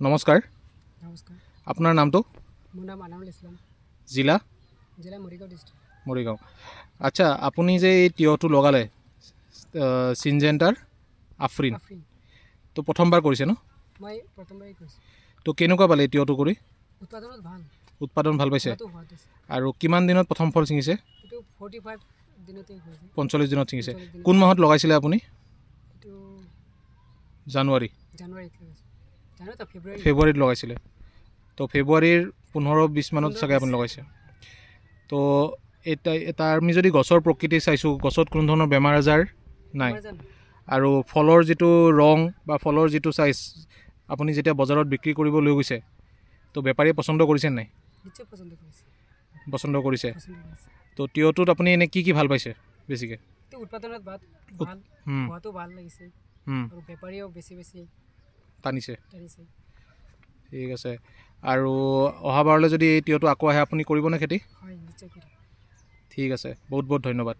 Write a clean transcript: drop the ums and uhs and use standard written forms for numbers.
নমস্কাৰ, নমস্কাৰ। আপোনাৰ নামটো? মোৰ নাম আনামুল ইছলাম। জিলা? জিলা মৰিগাঁও ডিষ্ট্ৰিক্ট। মৰিগাঁও। আচ্ছা, আপুনি যে এই তিয়হটো লগালে চিনজেণ্টাৰ আফ্ৰিন, আফ্ৰিন তো প্ৰথমবাৰ কৰিছে ন? মই প্ৰথমবাৰেই কৰিছোঁ। তো কেনেকুৱা পালে এই তিয়হটো কৰি? উৎপাদনত ভাল, উৎপাদন ভাল পাইছে? সোৱাদ আছে। আৰু কিমান দিনত প্ৰথম ফল ছিঙিছে? এইটো 45 দিনতে হৈছে। 45 দিনত ছিঙিছে। 45 দিনত। কোন মাহত লগাইছিলে আপুনি? এইটো জানুৱাৰী? জানুৱাৰীত লগাইছোঁ। জানুৱাৰীত ফেব্ৰুৱাৰী। ফেব্ৰুৱাৰীত লগাইছিলে। তো ফেব্ৰুৱাৰীৰ 15-20 মানত 15 চাগে আপুনি লগাইছে। তো এটা আমি যদি গছৰ প্ৰকৃতি চাইছোঁ, গছত কোনো ধৰণৰ বেমাৰ আজাৰ নাই। আমাৰ জানো? আৰু ফলৰ যিটো ৰং বা ফলৰ যিটো চাইজ, আপুনি যেতিয়া বজাৰত বিক্ৰী কৰিব লৈ গৈছে, তো বেপাৰীয়ে পচন্দ কৰিছে নাই? নিশ্চয় পচন্দ কৰিছে। পচন্দ কৰিছে। পচন্দ কৰিছে। তো তিয়হটোত আপুনি এনে কি ভাল পাইছে বেছিকৈ? এইটো উৎপাদনত ভাল, খোৱাটো ভাল লাগিছে। আৰু বেপাৰীয়েও বেছি টানিছে। টানিছে। ঠিক আছে। আৰু অহাবাৰলৈ যদি এই তিয়হটো আকৌ আহে, আপুনি কৰিবনে খেতি? হয়, নিশ্চয় কৰিম। ঠিক আছে, বহুত বহুত ধন্যবাদ।